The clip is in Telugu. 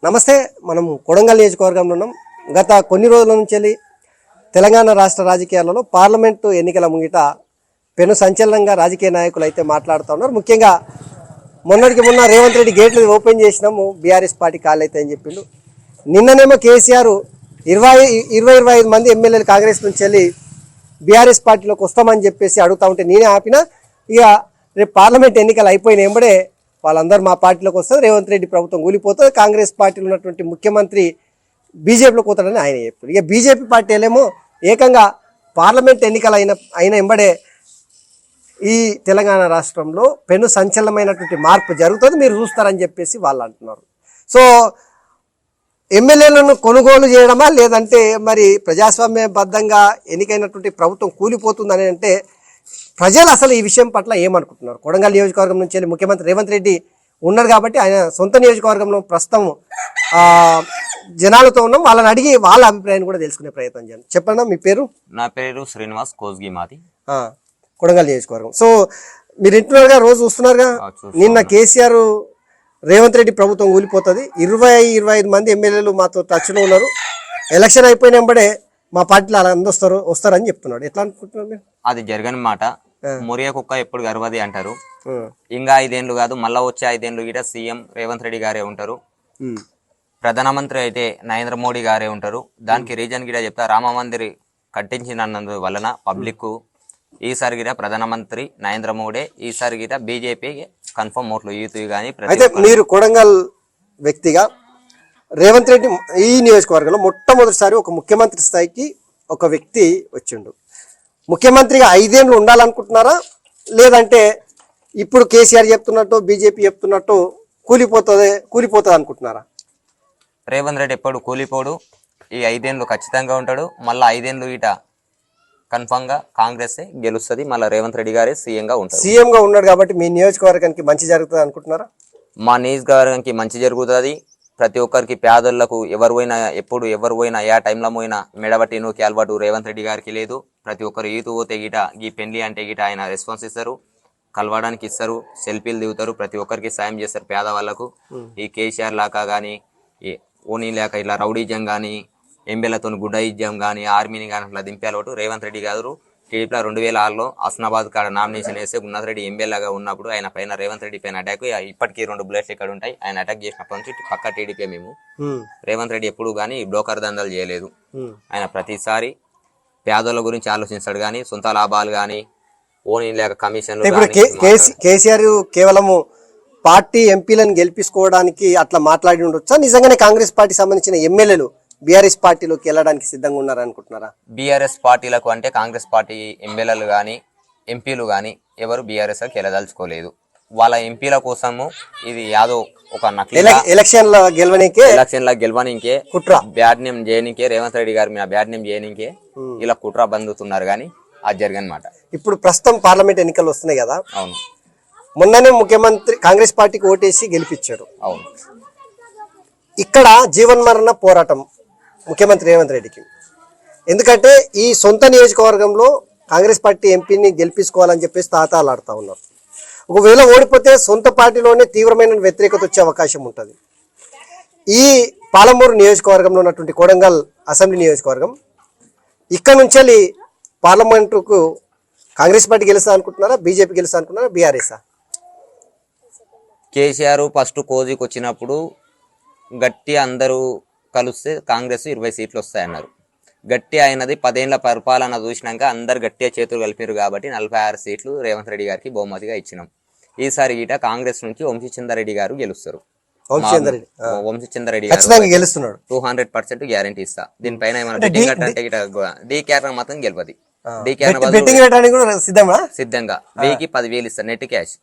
నమస్తే. మనం కొడంగల్ నియోజకవర్గంలో ఉన్నాం. గత కొన్ని రోజుల నుంచి తెలంగాణ రాష్ట్ర రాజకీయాలలో పార్లమెంటు ఎన్నికల ముంగిట పెను సంచలనంగా రాజకీయ నాయకులు అయితే మాట్లాడుతూ ఉన్నారు. ముఖ్యంగా మొన్నటికి మొన్న రేవంత్ రెడ్డి గేట్లు ఓపెన్ చేసినాము, బీఆర్ఎస్ పార్టీ కాల్ అయితే అని చెప్పిండు. నిన్ననేమో కేసీఆర్ 25 మంది ఎమ్మెల్యేలు కాంగ్రెస్ నుంచి వెళ్ళి బీఆర్ఎస్ పార్టీలోకి వస్తామని చెప్పేసి అడుగుతా ఉంటే నేనే ఆపినా. ఇక రేపు పార్లమెంట్ ఎన్నికలు అయిపోయిన వెంబడే వాళ్ళందరూ మా పార్టీలోకి వస్తారు, రేవంత్ రెడ్డి ప్రభుత్వం కూలిపోతుంది, కాంగ్రెస్ పార్టీలో ఉన్నటువంటి ముఖ్యమంత్రి బీజేపీలోకి పోతాడని ఆయన చెప్పారు. ఇక బీజేపీ పార్టీలేమో ఏకంగా పార్లమెంట్ ఎన్నికలు అయిన వెంబడే ఈ తెలంగాణ రాష్ట్రంలో పెను సంచలనమైనటువంటి మార్పు జరుగుతుంది, మీరు చూస్తారని చెప్పేసి వాళ్ళు అంటున్నారు. సో ఎమ్మెల్యేలను కొనుగోలు చేయడమా, లేదంటే మరి ప్రజాస్వామ్యబద్ధంగా ఎన్నికైనటువంటి ప్రభుత్వం కూలిపోతుందని అంటే ప్రజలు అసలు ఈ విషయం పట్ల ఏమనుకుంటున్నారు? కొడంగల్ నియోజకవర్గం నుంచి ముఖ్యమంత్రి రేవంత్ రెడ్డి ఉన్నారు కాబట్టి ఆయన సొంత నియోజకవర్గంలో ప్రస్తుతం జనాలతో ఉన్నాం. వాళ్ళని అడిగి వాళ్ళ అభిప్రాయాన్ని కూడా తెలుసుకునే ప్రయత్నం చేయండి. చెప్పండి, మీ పేరు? నా పేరు శ్రీనివాస్, కోస్గి మాది, కొడంగల్ నియోజకవర్గం. సో మీరు ఇంటున్నారుగా, రోజు చూస్తున్నారుగా, నిన్న కేసీఆర్ రేవంత్ రెడ్డి ప్రభుత్వం కూలిపోతుంది, 25 మంది ఎమ్మెల్యేలు మాతో టచ్లో ఉన్నారు, ఎలక్షన్ అయిపోయిన వెంబడే మా పార్టీలో అలా వస్తారని చెప్తున్నాడు. ఎట్లా అనుకుంటున్నారు మీరు? అది జరగని మాట. మొరియా కుక్క ఎప్పుడు గర్వది అంటారు. ఇంకా 5 ఏళ్ళు కాదు, మళ్ళా వచ్చే 5 ఏళ్ళు గిట సీఎం రేవంత్ రెడ్డి గారే ఉంటారు, ప్రధానమంత్రి అయితే నరేంద్ర మోడీ గారే ఉంటారు. దానికి రీజన్ గిట చెప్తా, రామ మందిర్ కట్టించినందు వలన పబ్లిక్ ఈసారి గిట ప్రధానమంత్రి నరేంద్ర మోడీ, ఈసారి గిట బీజేపీ కన్ఫర్మ్ ఓట్లు యూత్ కానీ. అయితే మీరు కొడంగల్ వ్యక్తిగా రేవంత్ రెడ్డి ఈ నియోజకవర్గంలో మొట్టమొదటిసారి ఒక ముఖ్యమంత్రి స్థాయికి ఒక వ్యక్తి వచ్చిండు. ముఖ్యమంత్రిగా 5 ఏళ్ళు ఉండాలనుకుంటున్నారా, లేదంటే ఇప్పుడు కేసీఆర్ చెప్తున్నట్టు బీజేపీ చెప్తున్నట్టు కూలిపోతుంది అనుకుంటున్నారా? రేవంత్ రెడ్డి ఎప్పుడు కూలిపోడు, ఈ 5 ఏళ్ళు ఖచ్చితంగా ఉంటాడు. మళ్ళీ 5 ఏళ్ళు ఇట కన్ఫర్మ్ గా కాంగ్రెస్ గెలుస్తుంది, మళ్ళీ రేవంత్ రెడ్డి గారే సీఎంగా ఉంటారు. సీఎంగా ఉన్నాడు కాబట్టి మీ నియోజకవర్గానికి మంచి జరుగుతుంది అనుకుంటున్నారా? మా నియోజకవర్గానికి మంచి జరుగుతుంది. ప్రతి ఒక్కరికి, పేదోళ్లకు ఎవరు పోయినా ఏ టైంలో పోయినా మెడబట్టి నూకి అలవాటు రేవంత్ రెడ్డి గారికి లేదు. ప్రతి ఒక్కరు ఈతు పోతే గిట, ఈ పెళ్లి అంటే గిట ఆయన రెస్పాన్స్ ఇస్తారు, కలవడానికి ఇస్తారు, సెల్ఫీలు దిగుతారు, ప్రతి ఒక్కరికి సాయం చేస్తారు పేదవాళ్లకు. ఈ కేసీఆర్ లాగా కానీ, ఈ ఓనీ లేక ఇలా రౌడీజం కానీ, ఎంబీలతో గుడ్డయిజం కానీ, ఆర్మీని కానీ అట్లా దింపేవాడు రేవంత్ రెడ్డి గారు. టీడీపీలో 2006లో హస్నాబాద్ కాడ నామినేషన్ వేస్తే గున్నత్ రెడ్డి ఎంబీలాగా ఉన్నప్పుడు ఆయన పైన రేవంత్ రెడ్డి పైన అటాక్, ఇప్పటికీ 2 బుల్లెట్లు ఇక్కడ ఉంటాయి. ఆయన అటాక్ చేసినప్పటి నుంచి పక్క టీడీపీ మేము. రేవంత్ రెడ్డి ఎప్పుడు కానీ బ్రోకర్ దందాలు చేయలేదు. ఆయన ప్రతిసారి పేదోళ్ళ గురించి ఆలోచిస్తాడు కానీ సొంత లాభాలు కానీ, ఓనీ లేక కమిషన్లు. కేసీఆర్ కేవలము పార్టీ ఎంపీలను గెలిపించుకోవడానికి అట్లా మాట్లాడి ఉండొచ్చా? నిజంగానే కాంగ్రెస్ పార్టీ సంబంధించిన ఎమ్మెల్యేలు బీఆర్ఎస్ పార్టీలోకి వెళ్ళడానికి సిద్ధంగా ఉన్నారనుకుంటున్నారా? బీఆర్ఎస్ పార్టీలకు అంటే కాంగ్రెస్ పార్టీ ఎమ్మెల్యేలు కానీ ఎంపీలు కానీ ఎవరు బీఆర్ఎస్కి వెళ్ళదలుచుకోలేదు. వాళ్ళ ఎంపీల కోసము ఇది యాదో ఒక నకిలీ ఎలక్షన్ లో గెలవనికే కుట్ర, బ్యాడ్ నేమ్ చేయనికే, రేవంత్ రెడ్డి గారు బ్యాడ్ నేమ్ చేయనికే ఇలా కుట్ర బందుతున్నారు కానీ అది జరగనమాట. ఇప్పుడు ప్రస్తుతం పార్లమెంట్ ఎన్నికలు వస్తున్నాయి కదా. అవును. మొన్ననే ముఖ్యమంత్రి కాంగ్రెస్ పార్టీకి ఓటేసి గెలిపించారు. అవును. ఇక్కడ జీవన్మరణ పోరాటం ముఖ్యమంత్రి రేవంత్ రెడ్డికి. ఎందుకంటే ఈ సొంత నియోజకవర్గంలో కాంగ్రెస్ పార్టీ ఎంపీని గెలిపించుకోవాలని చెప్పేసి తాతాలాడుతూ ఉన్నారు. ఒకవేళ ఓడిపోతే సొంత పార్టీలోనే తీవ్రమైన వ్యతిరేకత వచ్చే అవకాశం ఉంటుంది. ఈ పాలమూరు నియోజకవర్గంలో ఉన్నటువంటి కొడంగల్ అసెంబ్లీ నియోజకవర్గం, ఇక్కడ నుంచి పార్లమెంటుకు కాంగ్రెస్ పార్టీ గెలుస్తా అనుకుంటున్నారా, బీజేపీ గెలుస్తా అనుకుంటున్నారా, బీఆర్ఎస్? కేసీఆర్ ఫస్ట్ కోజికి వచ్చినప్పుడు గట్టి అందరూ కలిస్తే కాంగ్రెస్ 20 సీట్లు వస్తాయన్నారు. గట్టి అయినది 10 ఏళ్ల పరిపాలన చూసినాక అందరు గట్టిగా చేతులు కలిపారు కాబట్టి 46 సీట్లు రేవంత్ రెడ్డి గారికి బహుమతిగా ఇచ్చినాం. ఈసారి గిట కాంగ్రెస్ నుంచి వంశీచంద్రారెడ్డి గారు గెలుస్తారు. వంశీచంద్రారెడ్డి గారు గెలుస్తున్నాడు, 200% గ్యారంటీ ఇస్తా. దీనిపైన ఏమైనా డీకేఆర్ మాత్రం గెలవది. సిద్ధంగా 1000కి 10,000 ఇస్తారు నెట్ క్యాష్.